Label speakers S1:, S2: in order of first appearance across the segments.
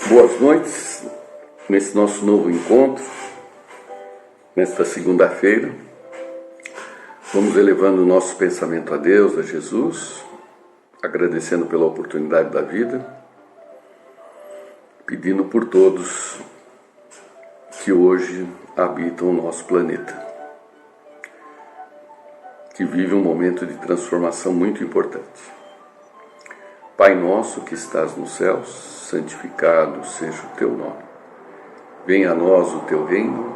S1: Boas noites, nesse nosso novo encontro, nesta segunda-feira. Vamos elevando o nosso pensamento a Deus, a Jesus, agradecendo pela oportunidade da vida, pedindo por todos que hoje habitam o nosso planeta, que vive um momento de transformação muito importante. Pai nosso que estás nos céus, santificado seja o teu nome. Venha a nós o teu reino,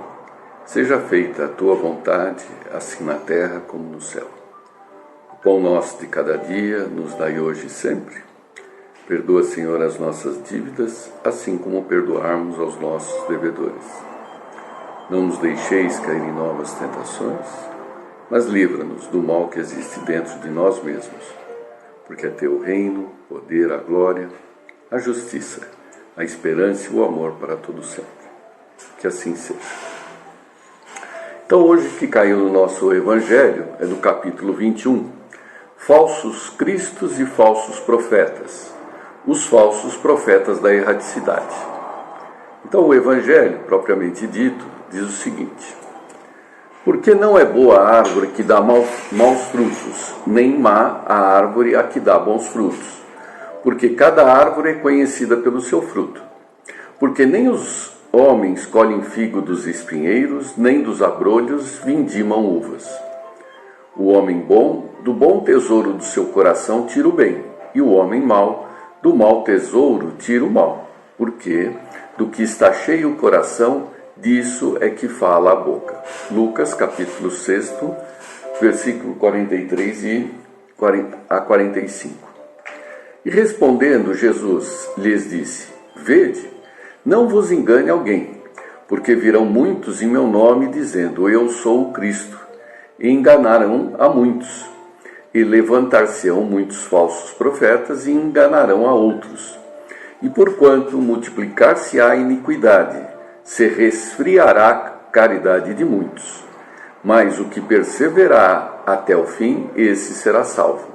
S1: seja feita a tua vontade, assim na terra como no céu. O pão nosso de cada dia nos dai hoje e sempre. Perdoa, Senhor, as nossas dívidas, assim como perdoarmos aos nossos devedores. Não nos deixeis cair em novas tentações, mas livra-nos do mal que existe dentro de nós mesmos. Porque é teu reino, o poder, a glória, a justiça, a esperança e o amor para todo sempre. Que assim seja. Então hoje que caiu no nosso Evangelho é do capítulo 21. Falsos cristos e falsos profetas. Os falsos profetas da erraticidade. Então o Evangelho, propriamente dito, diz o seguinte: porque não é boa a árvore que dá maus frutos, nem má a árvore a que dá bons frutos. Porque cada árvore é conhecida pelo seu fruto. Porque nem os homens colhem figo dos espinheiros, nem dos abrolhos vindimam uvas. O homem bom, do bom tesouro do seu coração tira o bem, e o homem mau, do mau tesouro tira o mal. Porque do que está cheio o coração, disso é que fala a boca. Lucas, capítulo 6, versículo 43 a 45. E respondendo, Jesus lhes disse: Vede, não vos engane alguém, porque virão muitos em meu nome, dizendo: Eu sou o Cristo, e enganarão a muitos. E levantar-se-ão muitos falsos profetas, e enganarão a outros. E porquanto multiplicar-se-á a iniquidade, se resfriará a caridade de muitos. Mas o que perseverar até o fim, esse será salvo.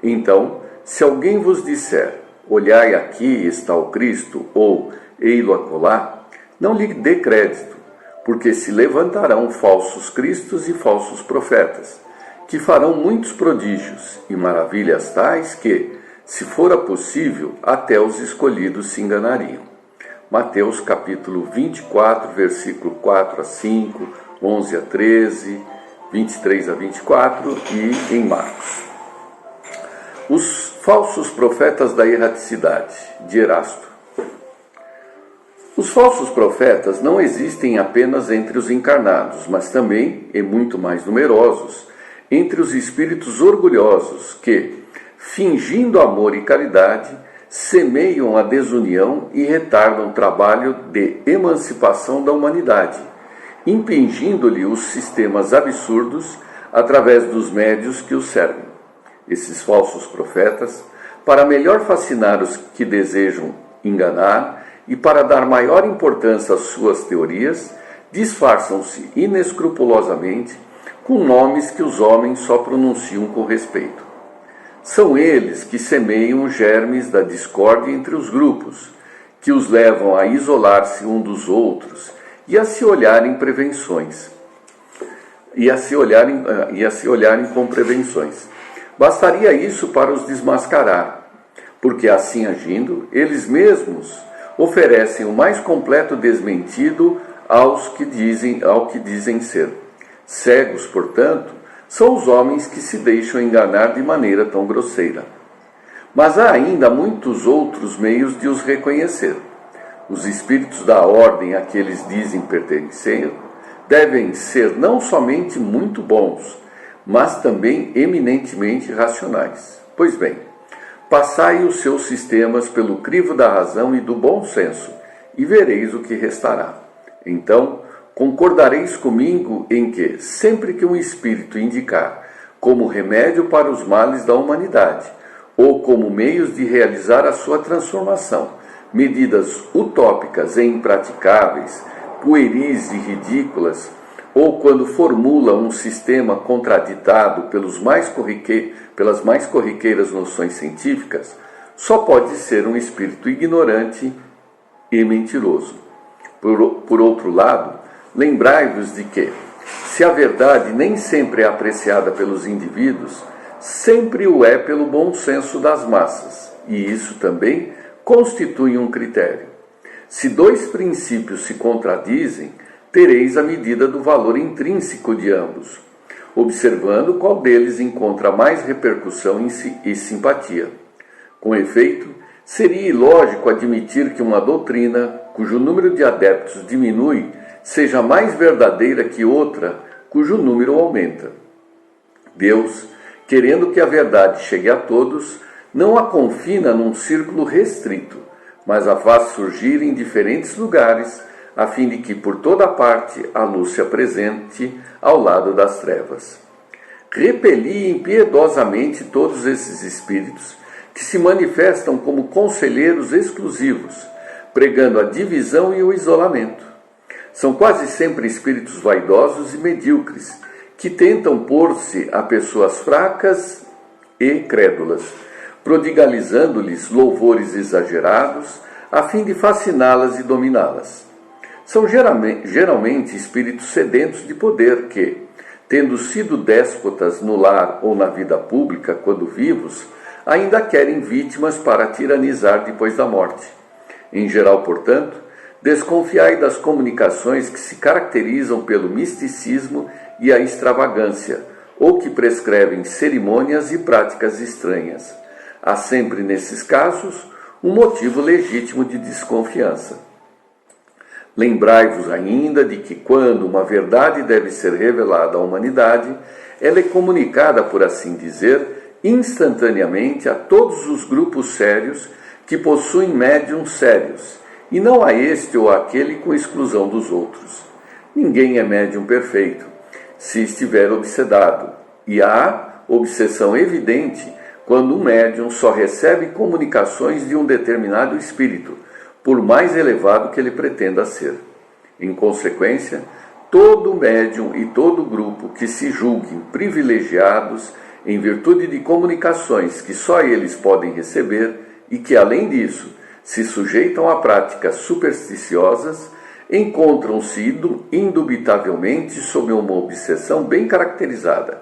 S1: Então, se alguém vos disser: olhai, aqui está o Cristo, ou ei-lo acolá, não lhe dê crédito, porque se levantarão falsos cristos e falsos profetas, que farão muitos prodígios e maravilhas tais que, se fora possível, até os escolhidos se enganariam. Mateus capítulo 24, versículo 4 a 5, 11 a 13, 23 a 24 e em Marcos. Os falsos profetas da erraticidade, de Erasto. Os falsos profetas não existem apenas entre os encarnados, mas também, e muito mais numerosos, entre os espíritos orgulhosos que, fingindo amor e caridade, semeiam a desunião e retardam o trabalho de emancipação da humanidade, impingindo-lhe os sistemas absurdos através dos médios que os servem. Esses falsos profetas, para melhor fascinar os que desejam enganar e para dar maior importância às suas teorias, disfarçam-se inescrupulosamente com nomes que os homens só pronunciam com respeito. São eles que semeiam os germes da discórdia entre os grupos, que os levam a isolar-se um dos outros e a se olharem com prevenções. Bastaria isso para os desmascarar, porque assim agindo, eles mesmos oferecem o mais completo desmentido ao que dizem ser. Cegos, portanto, são os homens que se deixam enganar de maneira tão grosseira. Mas há ainda muitos outros meios de os reconhecer. Os espíritos da ordem a que eles dizem pertencer devem ser não somente muito bons, mas também eminentemente racionais. Pois bem, passai os seus sistemas pelo crivo da razão e do bom senso, e vereis o que restará. Então, concordareis comigo em que, sempre que um espírito indicar como remédio para os males da humanidade, ou como meios de realizar a sua transformação, medidas utópicas e impraticáveis, pueris e ridículas, ou quando formula um sistema contraditado pelas mais corriqueiras noções científicas, só pode ser um espírito ignorante e mentiroso. Por outro lado, lembrai-vos de que, se a verdade nem sempre é apreciada pelos indivíduos, sempre o é pelo bom senso das massas, e isso também constitui um critério. Se dois princípios se contradizem, tereis a medida do valor intrínseco de ambos, observando qual deles encontra mais repercussão e simpatia. Com efeito, seria ilógico admitir que uma doutrina, cujo número de adeptos diminui, seja mais verdadeira que outra, cujo número aumenta. Deus, querendo que a verdade chegue a todos, não a confina num círculo restrito, mas a faz surgir em diferentes lugares, a fim de que por toda parte a luz se apresente ao lado das trevas. Repeli impiedosamente todos esses espíritos que se manifestam como conselheiros exclusivos, pregando a divisão e o isolamento. São quase sempre espíritos vaidosos e medíocres, que tentam pôr-se a pessoas fracas e crédulas, prodigalizando-lhes louvores exagerados, a fim de fasciná-las e dominá-las. São geralmente espíritos sedentos de poder que, tendo sido déspotas no lar ou na vida pública quando vivos, ainda querem vítimas para tiranizar depois da morte. Em geral, portanto, desconfiai das comunicações que se caracterizam pelo misticismo e a extravagância, ou que prescrevem cerimônias e práticas estranhas. Há sempre, nesses casos, um motivo legítimo de desconfiança. Lembrai-vos ainda de que, quando uma verdade deve ser revelada à humanidade, ela é comunicada, por assim dizer, instantaneamente a todos os grupos sérios que possuem médiuns sérios, e não a este ou aquele com exclusão dos outros. Ninguém é médium perfeito, se estiver obsedado, e há obsessão evidente quando um médium só recebe comunicações de um determinado espírito, por mais elevado que ele pretenda ser. Em consequência, todo médium e todo grupo que se julguem privilegiados em virtude de comunicações que só eles podem receber e que, além disso, se sujeitam a práticas supersticiosas, encontram-se indubitavelmente sob uma obsessão bem caracterizada,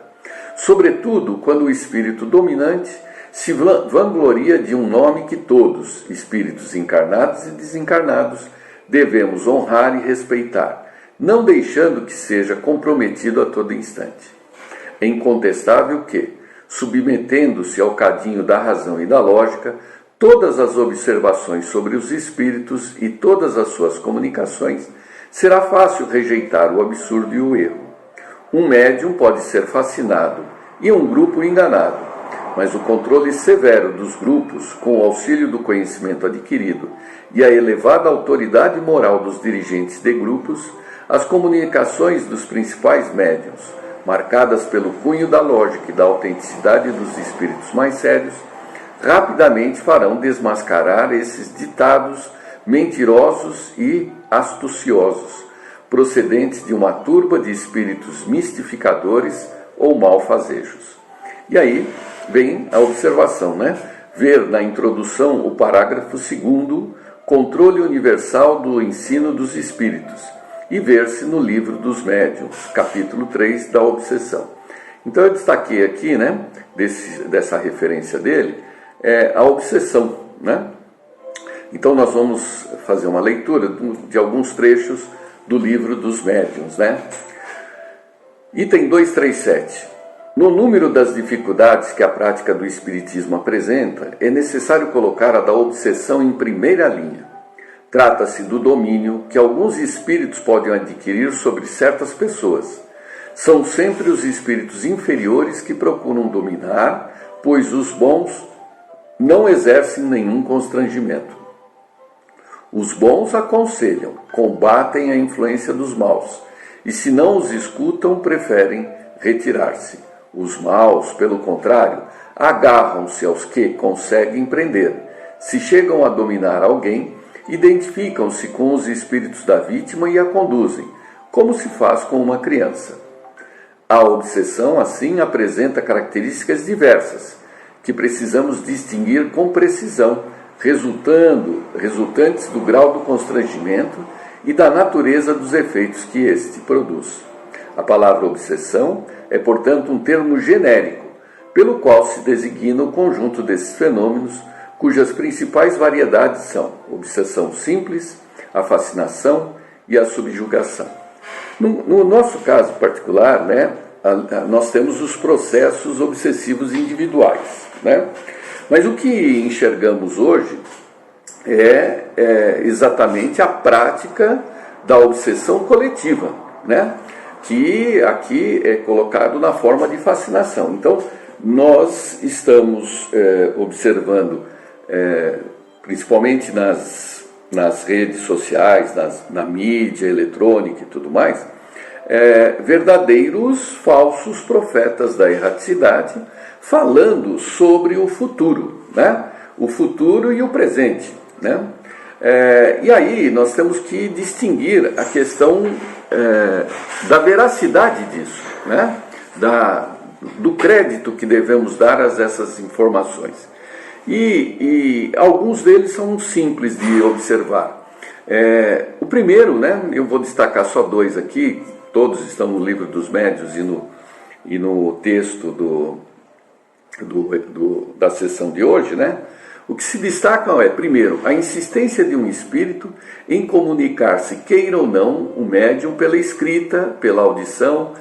S1: sobretudo quando o espírito dominante se vangloria de um nome que todos, espíritos encarnados e desencarnados, devemos honrar e respeitar, não deixando que seja comprometido a todo instante. É incontestável que, submetendo-se ao cadinho da razão e da lógica, todas as observações sobre os espíritos e todas as suas comunicações, será fácil rejeitar o absurdo e o erro. Um médium pode ser fascinado e um grupo enganado, mas o controle severo dos grupos, com o auxílio do conhecimento adquirido e a elevada autoridade moral dos dirigentes de grupos, as comunicações dos principais médiuns, marcadas pelo cunho da lógica e da autenticidade dos espíritos mais sérios, rapidamente farão desmascarar esses ditados mentirosos e astuciosos, procedentes de uma turba de espíritos mistificadores ou malfazejos. E aí vem a observação, né? Ver na introdução o parágrafo 2º, Controle Universal do Ensino dos Espíritos, e ver-se no Livro dos Médiuns, capítulo 3 da Obsessão. Então eu destaquei aqui, né, dessa referência dele, a obsessão, né? Então nós vamos fazer uma leitura de alguns trechos do Livro dos Médiuns, né? Item 237. No número das dificuldades que a prática do Espiritismo apresenta, é necessário colocar a da obsessão em primeira linha. Trata-se do domínio que alguns espíritos podem adquirir sobre certas pessoas. São sempre os espíritos inferiores que procuram dominar, pois os bons não exercem nenhum constrangimento. Os bons aconselham, combatem a influência dos maus, e se não os escutam, preferem retirar-se. Os maus, pelo contrário, agarram-se aos que conseguem prender. Se chegam a dominar alguém, identificam-se com os espíritos da vítima e a conduzem, como se faz com uma criança. A obsessão, assim, apresenta características diversas, que precisamos distinguir com precisão, resultantes do grau do constrangimento e da natureza dos efeitos que este produz. A palavra obsessão é, portanto, um termo genérico, pelo qual se designa o conjunto desses fenômenos, cujas principais variedades são obsessão simples, a fascinação e a subjugação. No nosso caso particular, né, nós temos os processos obsessivos individuais, né? Mas o que enxergamos hoje é exatamente a prática da obsessão coletiva, né? Que aqui é colocado na forma de fascinação. Então, nós estamos observando, principalmente nas redes sociais, na mídia eletrônica e tudo mais, verdadeiros falsos profetas da erraticidade falando sobre o futuro, né? O futuro e o presente, né? E aí nós temos que distinguir a questão da veracidade disso, né? Do crédito que devemos dar a essas informações. E alguns deles são simples de observar. O primeiro, né, eu vou destacar só dois aqui, todos estão no Livro dos Médiuns e no texto da sessão de hoje, né? O que se destacam primeiro, a insistência de um espírito em comunicar-se, queira ou não, o médium pela escrita, pela audição,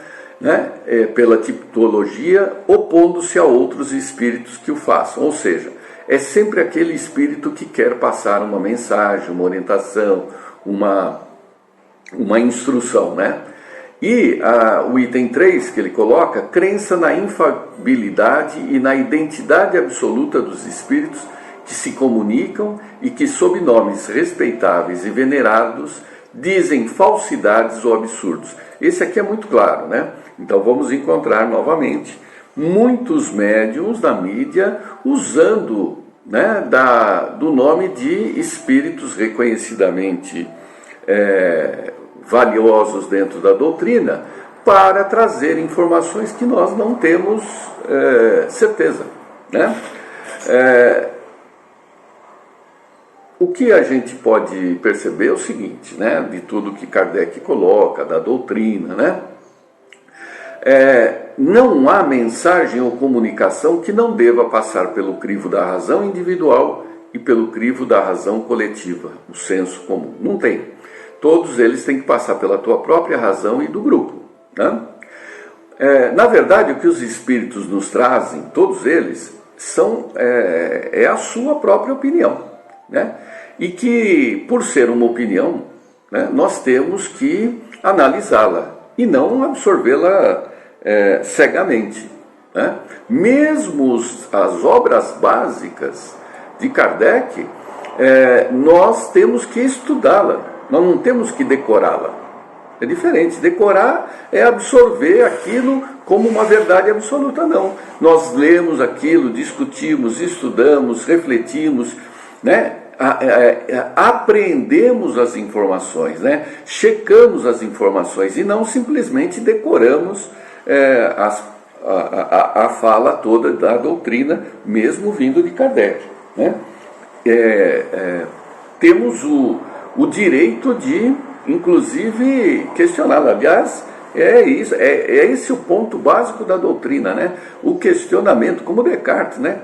S1: né, pela tipologia, opondo-se a outros espíritos que o façam. Ou seja, é sempre aquele espírito que quer passar uma mensagem, uma orientação, uma instrução, né? E o item 3 que ele coloca, crença na infalibilidade e na identidade absoluta dos espíritos que se comunicam e que, sob nomes respeitáveis e venerados, dizem falsidades ou absurdos. Esse aqui é muito claro, né? Então vamos encontrar novamente muitos médiuns da mídia usando, né, do nome de espíritos reconhecidamente valiosos dentro da doutrina para trazer informações que nós não temos certeza, né? O que a gente pode perceber é o seguinte, né, de tudo que Kardec coloca, da doutrina, né? Não há mensagem ou comunicação que não deva passar pelo crivo da razão individual e pelo crivo da razão coletiva, o senso comum. Não tem. Todos eles têm que passar pela tua própria razão e do grupo, né? Na verdade, o que os espíritos nos trazem, todos eles, é a sua própria opinião, né? E que, por ser uma opinião, né, nós temos que analisá-la e não absorvê-la cegamente, né? Mesmo as obras básicas de Kardec, nós temos que estudá-la, nós não temos que decorá-la. É diferente, decorar é absorver aquilo como uma verdade absoluta, não. Nós lemos aquilo, discutimos, estudamos, refletimos, né? Aprendemos as informações, né? Checamos as informações e não simplesmente decoramos a fala toda da doutrina, mesmo vindo de Kardec, né? Temos o direito de, inclusive, questioná-la. Aliás, é esse o ponto básico da doutrina, né? O questionamento, como Descartes, né?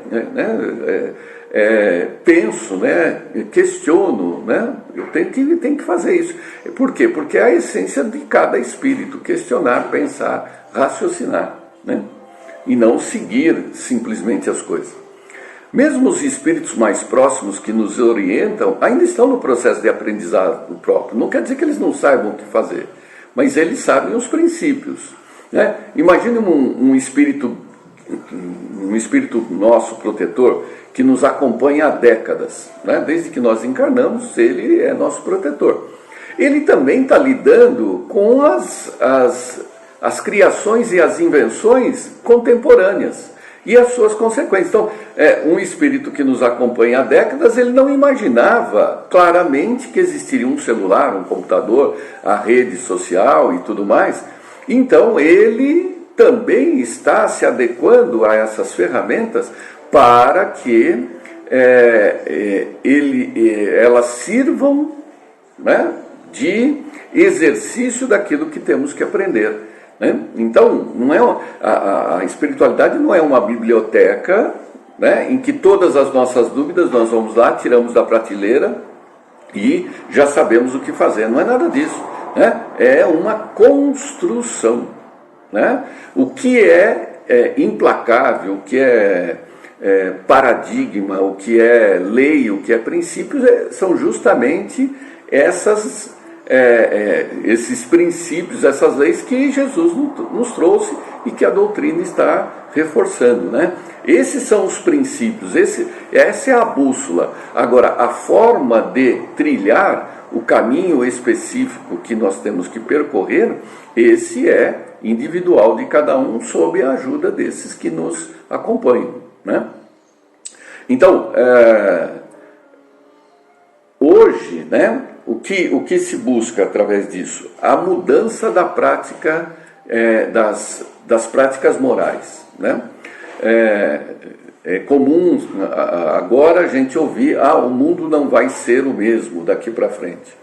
S1: Penso, né? Questiono, né? Eu tenho que fazer isso. Por quê? Porque é a essência de cada espírito, questionar, pensar, raciocinar, né? E não seguir simplesmente as coisas. Mesmo os espíritos mais próximos que nos orientam ainda estão no processo de aprendizado próprio. Não quer dizer que eles não saibam o que fazer, mas eles sabem os princípios, né? Imagine um espírito nosso protetor que nos acompanha há décadas, né? Desde que nós encarnamos, ele é nosso protetor. Ele também está lidando com as criações e as invenções contemporâneas e as suas consequências. Então, um espírito que nos acompanha há décadas, ele não imaginava claramente que existiria um celular, um computador, a rede social e tudo mais. Então, ele também está se adequando a essas ferramentas para que elas sirvam, né, de exercício daquilo que temos que aprender, né? Então, não é a espiritualidade não é uma biblioteca, né, em que todas as nossas dúvidas nós vamos lá, tiramos da prateleira e já sabemos o que fazer. Não é nada disso, né? É uma construção, né? O que é implacável, o que é paradigma, o que é lei, o que é princípios, são justamente esses princípios, essas leis que Jesus nos trouxe e que a doutrina está reforçando, né? Esses são os princípios, essa é a bússola. Agora, a forma de trilhar o caminho específico que nós temos que percorrer, esse é individual de cada um, sob a ajuda desses que nos acompanham, né? Então, hoje, né, o que se busca através disso? A mudança da prática, das práticas morais, né? É comum agora a gente ouvir: o mundo não vai ser o mesmo daqui para frente.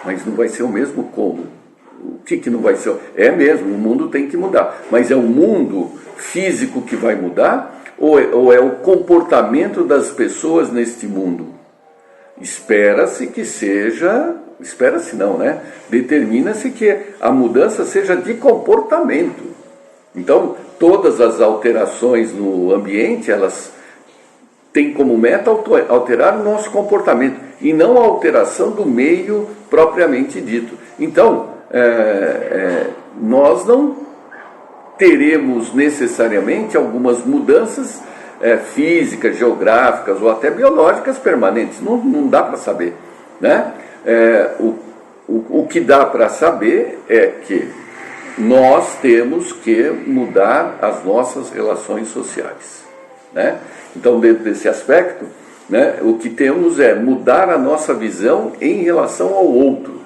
S1: Mas não vai ser o mesmo como? O que não vai ser? É mesmo, o mundo tem que mudar. Mas é o mundo físico que vai mudar? Ou é o comportamento das pessoas neste mundo? Espera-se que seja... Espera-se não, né? Determina-se que a mudança seja de comportamento. Então, todas as alterações no ambiente, elas têm como meta alterar o nosso comportamento, e não a alteração do meio propriamente dito. Então, nós não teremos necessariamente algumas mudanças físicas, geográficas ou até biológicas permanentes. Não dá para saber, né? O que dá para saber é que nós temos que mudar as nossas relações sociais, né? Então, dentro desse aspecto, né, o que temos é mudar a nossa visão em relação ao outro,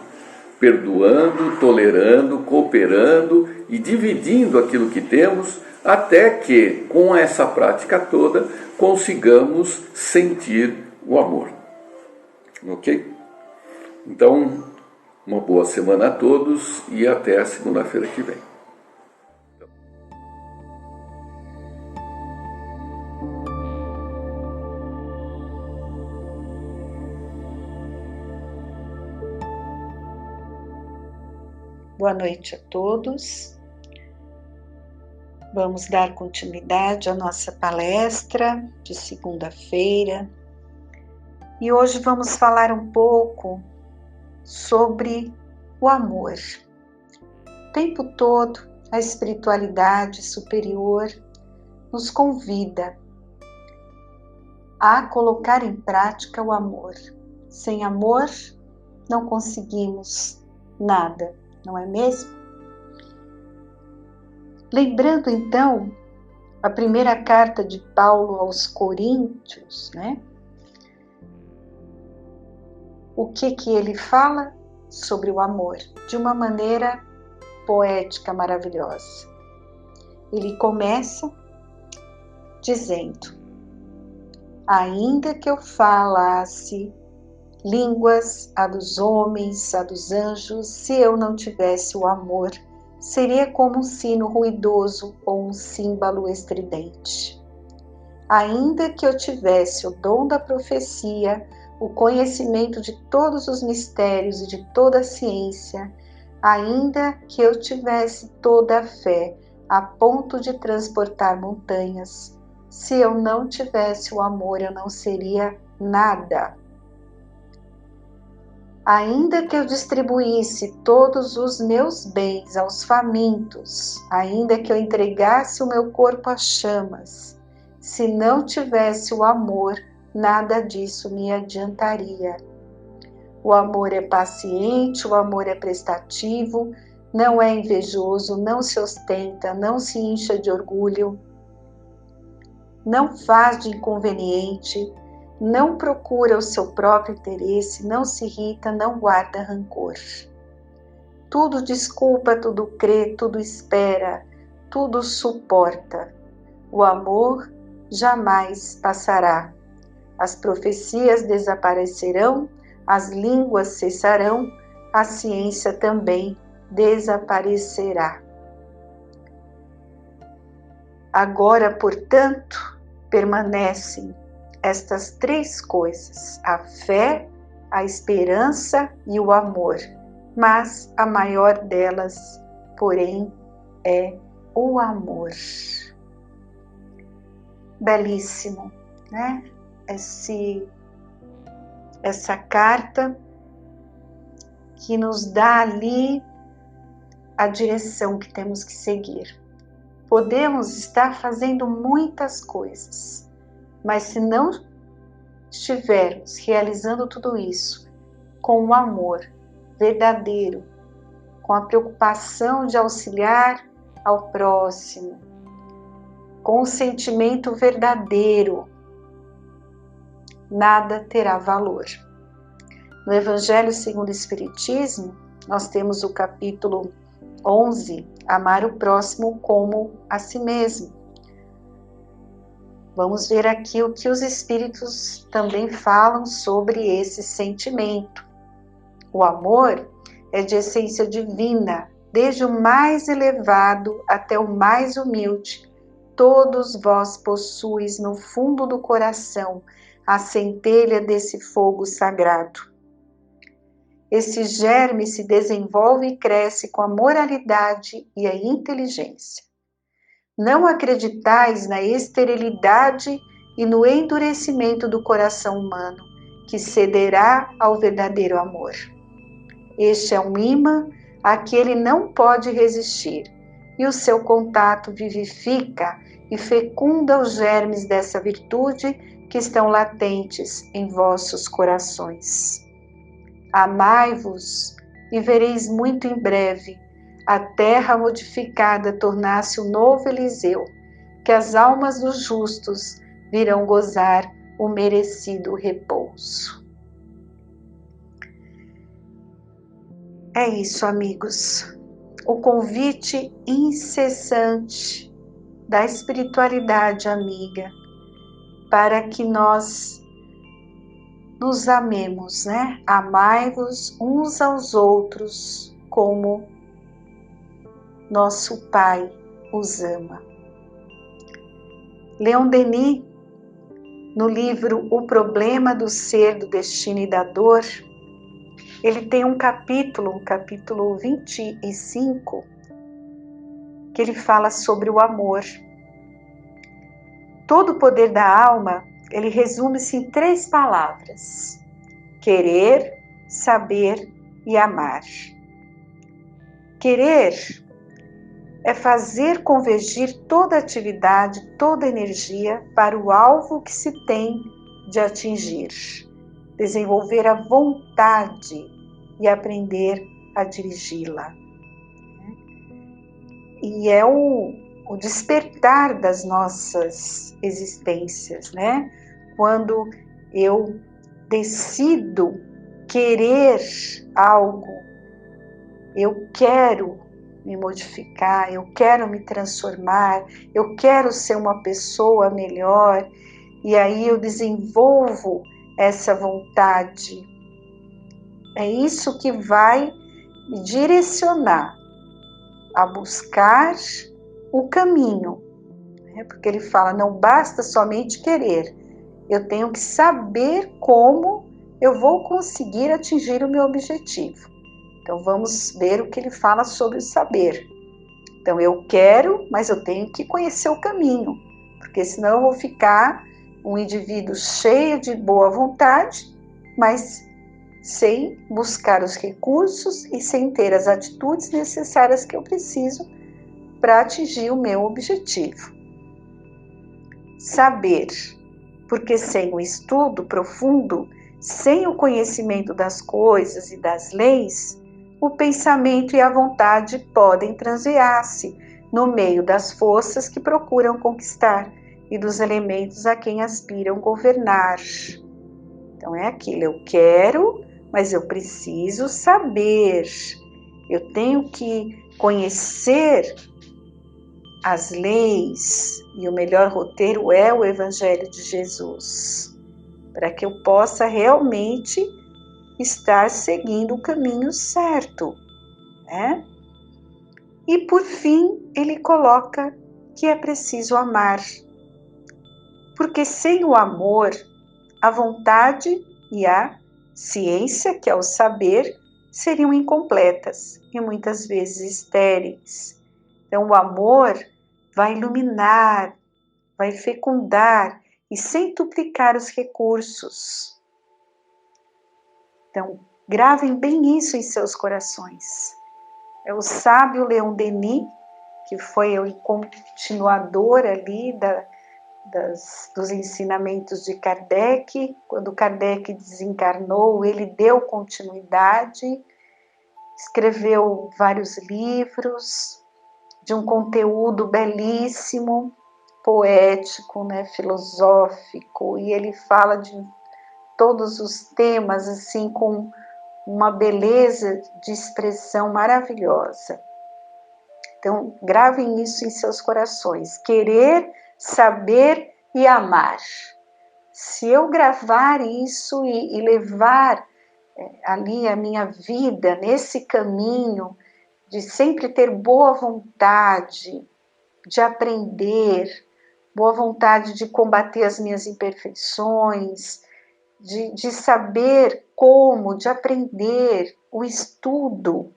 S1: perdoando, tolerando, cooperando e dividindo aquilo que temos, até que, com essa prática toda, consigamos sentir o amor. Ok? Então, uma boa semana a todos e até a segunda-feira que vem.
S2: Boa noite a todos. Vamos dar continuidade à nossa palestra de segunda-feira. E hoje vamos falar um pouco sobre o amor. O tempo todo, a espiritualidade superior nos convida a colocar em prática o amor. Sem amor, não conseguimos nada, não é mesmo? Lembrando então a primeira carta de Paulo aos Coríntios, né? O que ele fala sobre o amor? De uma maneira poética, maravilhosa. Ele começa dizendo: ainda que eu falasse línguas, a dos homens, a dos anjos, se eu não tivesse o amor, seria como um sino ruidoso ou um símbolo estridente. Ainda que eu tivesse o dom da profecia, o conhecimento de todos os mistérios e de toda a ciência, ainda que eu tivesse toda a fé, a ponto de transportar montanhas, se eu não tivesse o amor, eu não seria nada. Ainda que eu distribuísse todos os meus bens aos famintos, ainda que eu entregasse o meu corpo às chamas, se não tivesse o amor, nada disso me adiantaria. O amor é paciente, o amor é prestativo, não é invejoso, não se ostenta, não se incha de orgulho, não faz de inconveniente, não procura o seu próprio interesse, não se irrita, não guarda rancor. Tudo desculpa, tudo crê, tudo espera, tudo suporta. O amor jamais passará. As profecias desaparecerão, as línguas cessarão, a ciência também desaparecerá. Agora, portanto, permanecem estas três coisas: a fé, a esperança e o amor. Mas a maior delas, porém, é o amor. Belíssimo, né? Essa carta que nos dá ali a direção que temos que seguir. Podemos estar fazendo muitas coisas, mas se não estivermos realizando tudo isso com o amor verdadeiro, com a preocupação de auxiliar ao próximo, com o sentimento verdadeiro, nada terá valor. No Evangelho segundo o Espiritismo, nós temos o capítulo 11, amar o próximo como a si mesmo. Vamos ver aqui o que os Espíritos também falam sobre esse sentimento. O amor é de essência divina, desde o mais elevado até o mais humilde. Todos vós possuis no fundo do coração a centelha desse fogo sagrado. Esse germe se desenvolve e cresce com a moralidade e a inteligência. Não acreditais na esterilidade e no endurecimento do coração humano, que cederá ao verdadeiro amor. Este é um imã a que ele não pode resistir, e o seu contato vivifica e fecunda os germes dessa virtude que estão latentes em vossos corações. Amai-vos e vereis muito em breve a terra modificada tornar-se um novo Eliseu, que as almas dos justos virão gozar o merecido repouso. É isso, amigos. O convite incessante da espiritualidade amiga para que nós nos amemos, né? Amai-vos uns aos outros como nosso Pai os ama. Leon Denis, no livro O Problema do Ser, do Destino e da Dor, ele tem um capítulo 25, que ele fala sobre o amor. Todo o poder da alma, ele resume-se em 3 palavras: querer, saber e amar. Querer é fazer convergir toda atividade, toda energia para o alvo que se tem de atingir. Desenvolver a vontade e aprender a dirigi-la. E é o despertar das nossas existências, né? Quando eu decido querer algo, eu quero me modificar, eu quero me transformar, eu quero ser uma pessoa melhor, e aí eu desenvolvo essa vontade. É isso que vai me direcionar a buscar o caminho, né? Porque ele fala, não basta somente querer, eu tenho que saber como eu vou conseguir atingir o meu objetivo. Então vamos ver o que ele fala sobre o saber. Então eu quero, mas eu tenho que conhecer o caminho, porque senão eu vou ficar um indivíduo cheio de boa vontade, mas sem buscar os recursos e sem ter as atitudes necessárias que eu preciso para atingir o meu objetivo. Saber, porque sem o estudo profundo, sem o conhecimento das coisas e das leis, o pensamento e a vontade podem transviar-se no meio das forças que procuram conquistar e dos elementos a quem aspiram governar. Então é aquilo, eu quero, mas eu preciso saber, eu tenho que conhecer as leis, e o melhor roteiro é o Evangelho de Jesus. para que eu possa realmente estar seguindo o caminho certo, né? E por fim, ele coloca que é preciso amar, porque sem o amor, a vontade e a ciência, que é o saber, seriam incompletas e muitas vezes estéreis. Então, o amor vai iluminar, vai fecundar e centuplicar os recursos. Então, gravem bem isso em seus corações. É o sábio Leon Denis, que foi o continuador ali dos ensinamentos de Kardec. Quando Kardec desencarnou, ele deu continuidade, escreveu vários livros de um conteúdo belíssimo, poético, né, filosófico, e ele fala de todos os temas assim com uma beleza de expressão maravilhosa. Então, gravem isso em seus corações. Querer, saber e amar. Se eu gravar isso e levar ali a minha vida nesse caminho de sempre ter boa vontade de aprender, boa vontade de combater as minhas imperfeições, de saber como, de aprender, o estudo,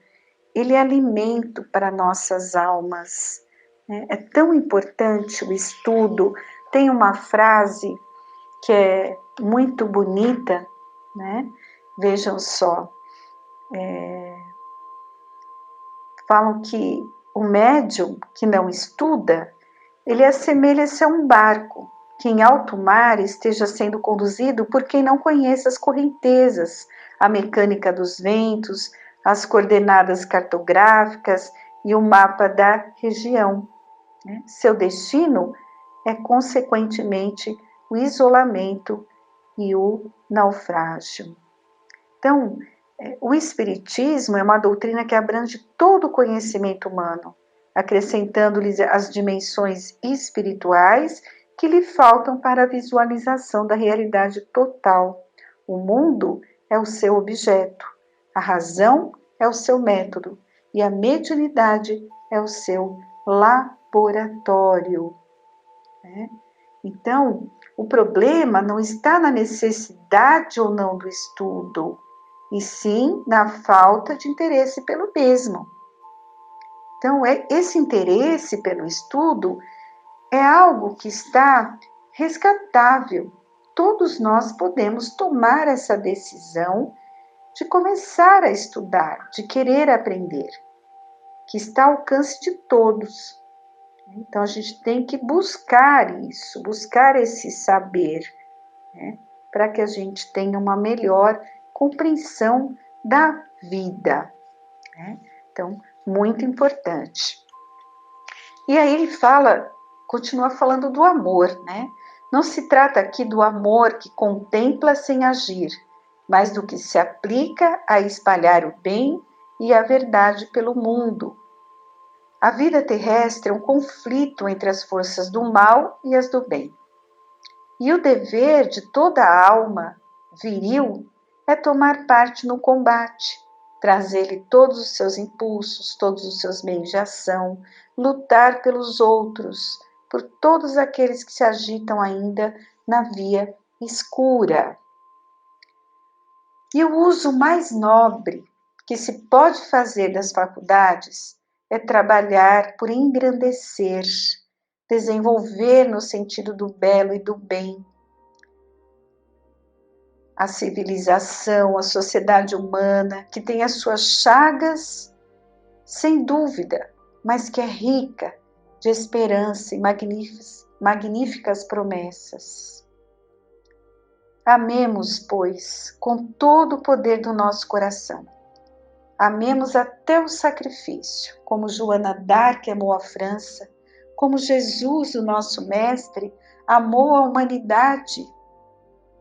S2: ele é alimento para nossas almas. É tão importante o estudo. Tem uma frase que é muito bonita, né? Vejam só, falam que o médium que não estuda, ele assemelha-se a um barco que em alto mar esteja sendo conduzido por quem não conhece as correntezas, a mecânica dos ventos, as coordenadas cartográficas e o mapa da região. Seu destino é, consequentemente, o isolamento e o naufrágio. Então, o Espiritismo é uma doutrina que abrange todo o conhecimento humano, acrescentando-lhe as dimensões espirituais que lhe faltam para a visualização da realidade total. O mundo é o seu objeto, a razão é o seu método e a mediunidade é o seu laboratório. Então, o problema não está na necessidade ou não do estudo, e sim na falta de interesse pelo mesmo. Então, esse interesse pelo estudo é algo que está resgatável. Todos nós podemos tomar essa decisão de começar a estudar, de querer aprender, que está ao alcance de todos. Então, a gente tem que buscar isso, buscar esse saber, para que a gente tenha uma melhor compreensão da vida. Então, muito importante. E aí ele continua falando do amor, né? Não se trata aqui do amor que contempla sem agir, mas do que se aplica a espalhar o bem e a verdade pelo mundo. A vida terrestre é um conflito entre as forças do mal e as do bem. E o dever de toda a alma viril é tomar parte no combate, trazer-lhe todos os seus impulsos, todos os seus meios de ação, lutar pelos outros, por todos aqueles que se agitam ainda na via escura. E o uso mais nobre que se pode fazer das faculdades é trabalhar por engrandecer, desenvolver no sentido do belo e do bem a civilização, a sociedade humana, que tem as suas chagas, sem dúvida, mas que é rica de esperança e magníficas promessas. Amemos, pois, com todo o poder do nosso coração. Amemos até o sacrifício, como Joana d'Arc amou a França, como Jesus, o nosso mestre, amou a humanidade.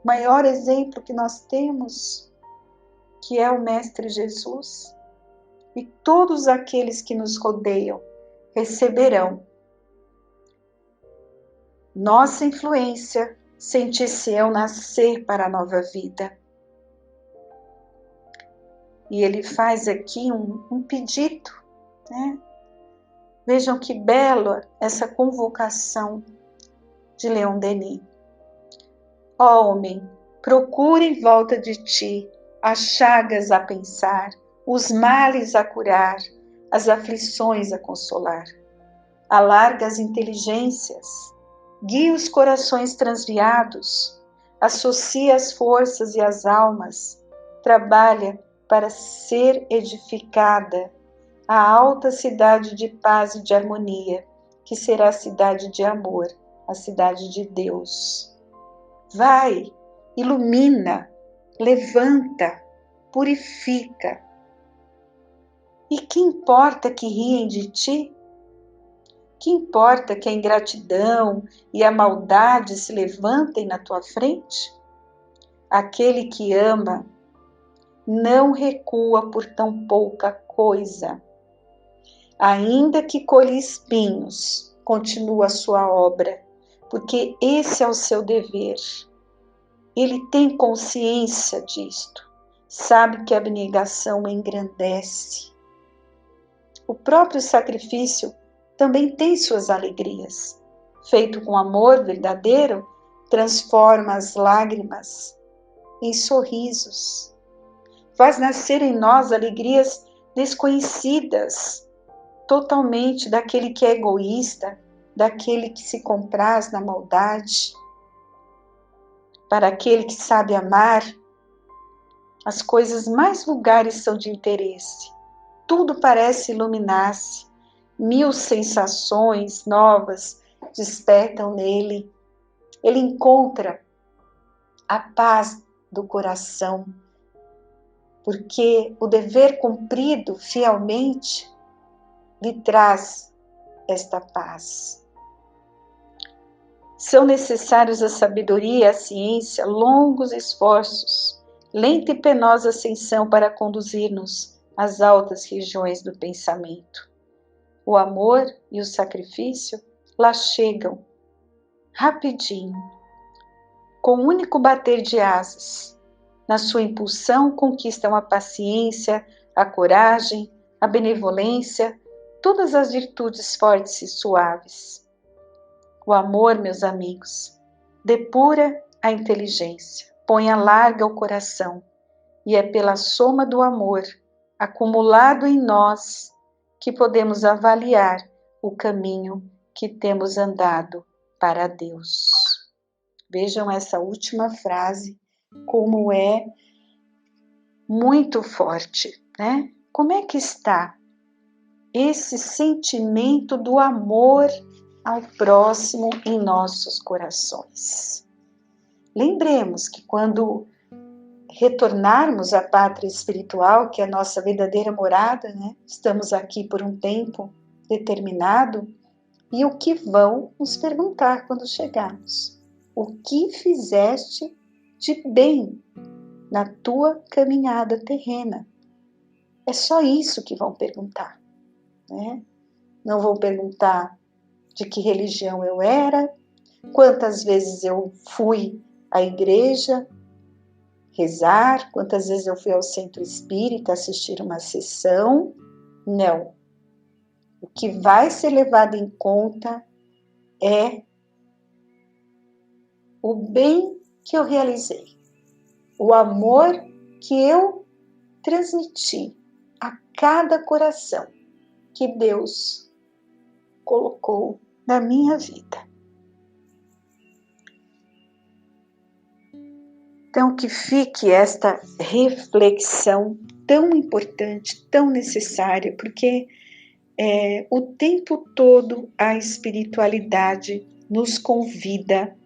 S2: O maior exemplo que nós temos, que é o Mestre Jesus. E todos aqueles que nos rodeiam receberão nossa influência, sentisse eu nascer para a nova vida. E ele faz aqui um pedido, né? Vejam que bela essa convocação de Leon Denis. Ó homem, procura em volta de ti as chagas a pensar, os males a curar, as aflições a consolar. Alarga as inteligências, guia os corações transviados, associa as forças e as almas, trabalha para ser edificada a alta cidade de paz e de harmonia, que será a cidade de amor, a cidade de Deus. Vai, ilumina, levanta, purifica. E que importa que riem de ti? Que importa que a ingratidão e a maldade se levantem na tua frente? Aquele que ama não recua por tão pouca coisa. Ainda que colhe espinhos, continua a sua obra, porque esse é o seu dever. Ele tem consciência disto, sabe que a abnegação engrandece. O próprio sacrifício também tem suas alegrias. Feito com amor verdadeiro, transforma as lágrimas em sorrisos. Faz nascer em nós alegrias desconhecidas, totalmente daquele que é egoísta, daquele que se compraz na maldade. Para aquele que sabe amar, as coisas mais vulgares são de interesse. Tudo parece iluminar-se. 1000 sensações novas despertam nele. Ele encontra a paz do coração, porque o dever cumprido fielmente lhe traz esta paz. São necessários a sabedoria e a ciência, longos esforços, lenta e penosa ascensão para conduzir-nos às altas regiões do pensamento. O amor e o sacrifício lá chegam, rapidinho, com um único bater de asas. Na sua impulsão conquistam a paciência, a coragem, a benevolência, todas as virtudes fortes e suaves. O amor, meus amigos, depura a inteligência, põe a larga o coração, e é pela soma do amor acumulado em nós que podemos avaliar o caminho que temos andado para Deus. Vejam essa última frase, como é muito forte, né? Como é que está esse sentimento do amor ao próximo em nossos corações? Lembremos que quando retornarmos à pátria espiritual, que é a nossa verdadeira morada, né? Estamos aqui por um tempo determinado, e o que vão nos perguntar quando chegarmos? O que fizeste de bem na tua caminhada terrena? É só isso que vão perguntar, né? Não vão perguntar de que religião eu era, quantas vezes eu fui à igreja rezar, quantas vezes eu fui ao centro espírita assistir uma sessão. Não. O que vai ser levado em conta é o bem que eu realizei, o amor que eu transmiti a cada coração que Deus colocou na minha vida. Então, que fique esta reflexão tão importante, tão necessária, porque o tempo todo a espiritualidade nos convida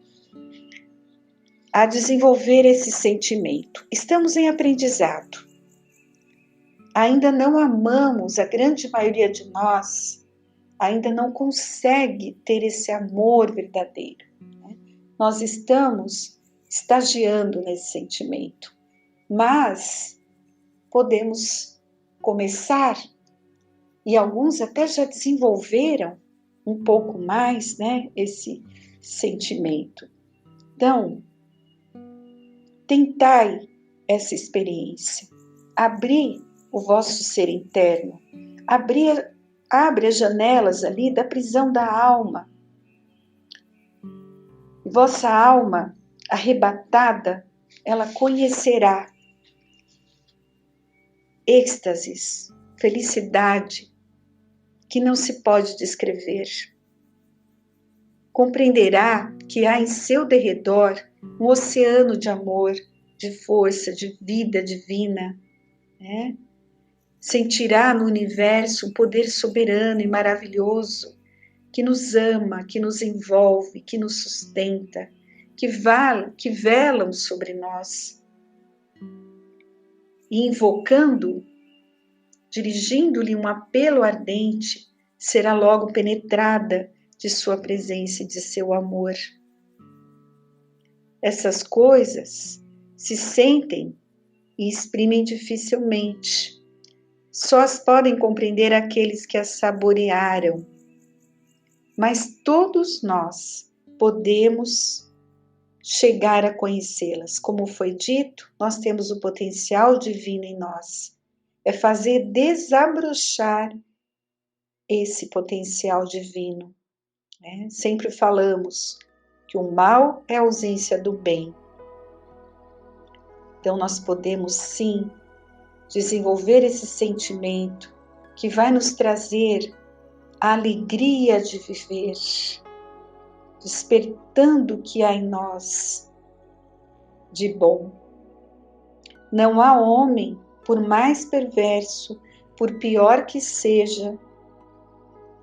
S2: a desenvolver esse sentimento. Estamos em aprendizado. Ainda não amamos, a grande maioria de nós ainda não consegue ter esse amor verdadeiro, né? Nós estamos estagiando nesse sentimento, mas podemos começar, e alguns até já desenvolveram um pouco mais, né, esse sentimento. Então, tentai essa experiência, abrir o vosso ser interno, abre as janelas ali da prisão da alma. Vossa alma arrebatada, ela conhecerá êxtases, felicidade que não se pode descrever. Compreenderá que há em seu derredor um oceano de amor, de força, de vida divina, né? Sentirá no universo um poder soberano e maravilhoso que nos ama, que nos envolve, que nos sustenta, que velam sobre nós. E invocando, dirigindo-lhe um apelo ardente, será logo penetrada de sua presença e de seu amor. Essas coisas se sentem e exprimem dificilmente. Só as podem compreender aqueles que as saborearam. Mas todos nós podemos chegar a conhecê-las. Como foi dito, nós temos o potencial divino em nós. É fazer desabrochar esse potencial divino, né? Sempre falamos que o mal é a ausência do bem. Então nós podemos sim desenvolver esse sentimento que vai nos trazer a alegria de viver, despertando o que há em nós de bom. Não há homem, por mais perverso, por pior que seja,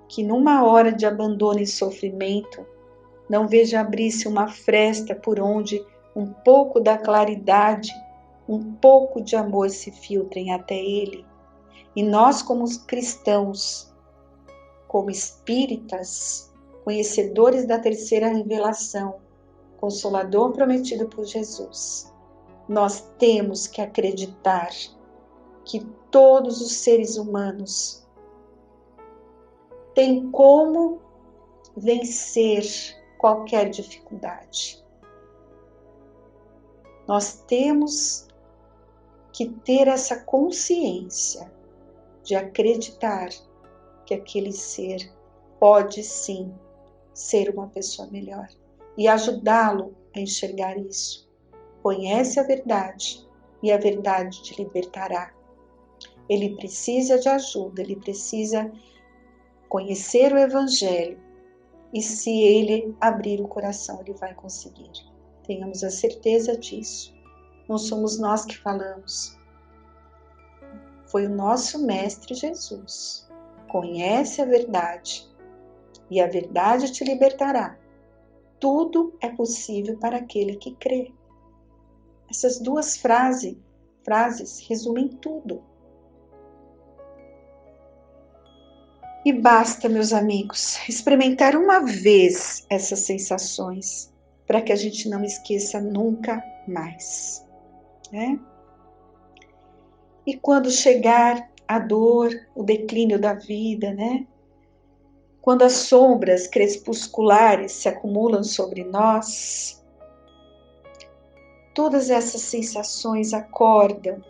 S2: que numa hora de abandono e sofrimento não veja abrir-se uma fresta por onde um pouco da claridade, um pouco de amor se filtrem até ele. E nós, como cristãos, como espíritas, conhecedores da terceira revelação, Consolador prometido por Jesus, nós temos que acreditar que todos os seres humanos têm como vencer qualquer dificuldade. Nós temos que ter essa consciência de acreditar que aquele ser pode sim ser uma pessoa melhor e ajudá-lo a enxergar isso. Conhece a verdade e a verdade te libertará. Ele precisa de ajuda, ele precisa conhecer o Evangelho e se ele abrir o coração, ele vai conseguir. Tenhamos a certeza disso. Não somos nós que falamos. Foi o nosso Mestre Jesus. Conhece a verdade e a verdade te libertará. Tudo é possível para aquele que crê. Essas duas frases resumem tudo. E basta, meus amigos, experimentar uma vez essas sensações para que a gente não esqueça nunca mais, né? E quando chegar a dor, o declínio da vida, né? Quando as sombras crepusculares se acumulam sobre nós, todas essas sensações acordam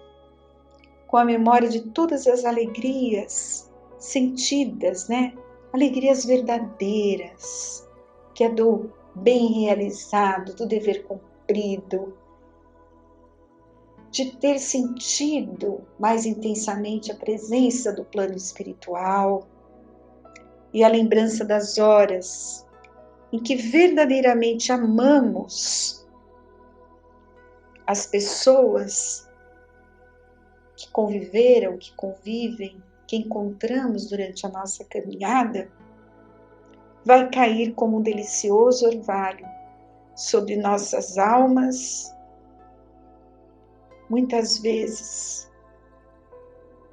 S2: com a memória de todas as alegrias sentidas, né? Alegrias verdadeiras, que é do bem realizado, do dever cumprido, de ter sentido mais intensamente a presença do plano espiritual e a lembrança das horas em que verdadeiramente amamos as pessoas que conviveram, que convivem, que encontramos durante a nossa caminhada, vai cair como um delicioso orvalho sobre nossas almas, muitas vezes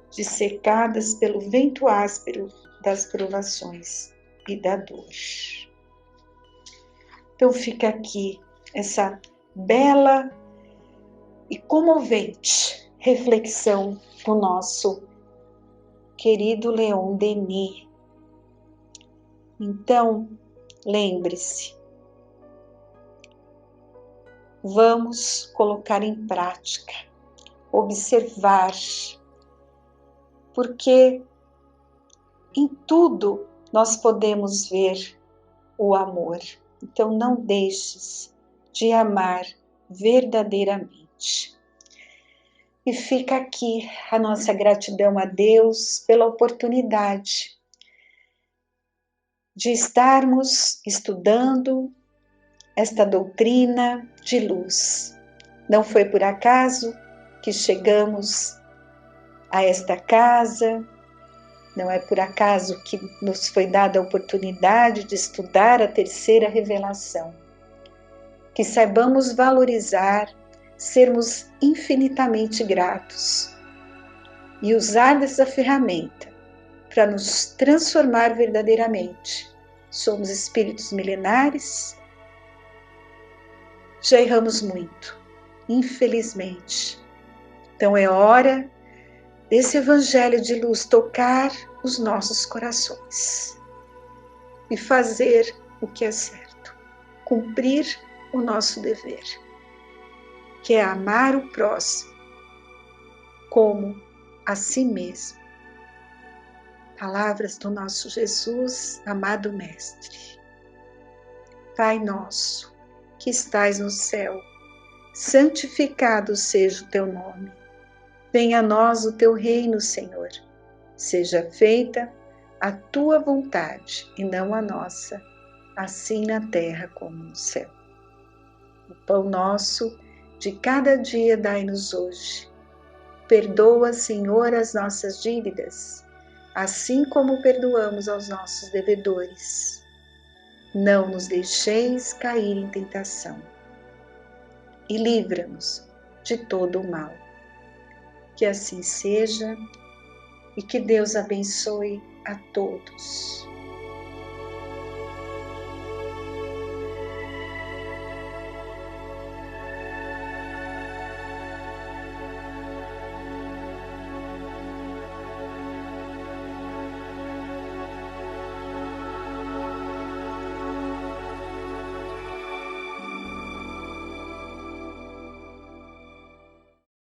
S2: dissecadas pelo vento áspero das provações e da dor. Então fica aqui essa bela e comovente reflexão do nosso querido Leon Denis. Então, lembre-se, vamos colocar em prática, observar, porque em tudo nós podemos ver o amor. Então não deixes de amar verdadeiramente. E fica aqui a nossa gratidão a Deus pela oportunidade de estarmos estudando esta doutrina de luz. Não foi por acaso que chegamos a esta casa, não é por acaso que nos foi dada a oportunidade de estudar a terceira revelação. Que saibamos valorizar, sermos infinitamente gratos e usar dessa ferramenta para nos transformar verdadeiramente. Somos espíritos milenares, já erramos muito, infelizmente. Então é hora desse evangelho de luz tocar os nossos corações e fazer o que é certo, cumprir o nosso dever, que é amar o próximo como a si mesmo. Palavras do nosso Jesus, amado Mestre. Pai nosso, que estais no céu, santificado seja o teu nome. Venha a nós o teu reino, Senhor. Seja feita a tua vontade e não a nossa, assim na terra como no céu. O pão nosso de cada dia dai-nos hoje. Perdoa, Senhor, as nossas dívidas, assim como perdoamos aos nossos devedores. Não nos deixeis cair em tentação e livra-nos de todo o mal. Que assim seja e que Deus abençoe a todos.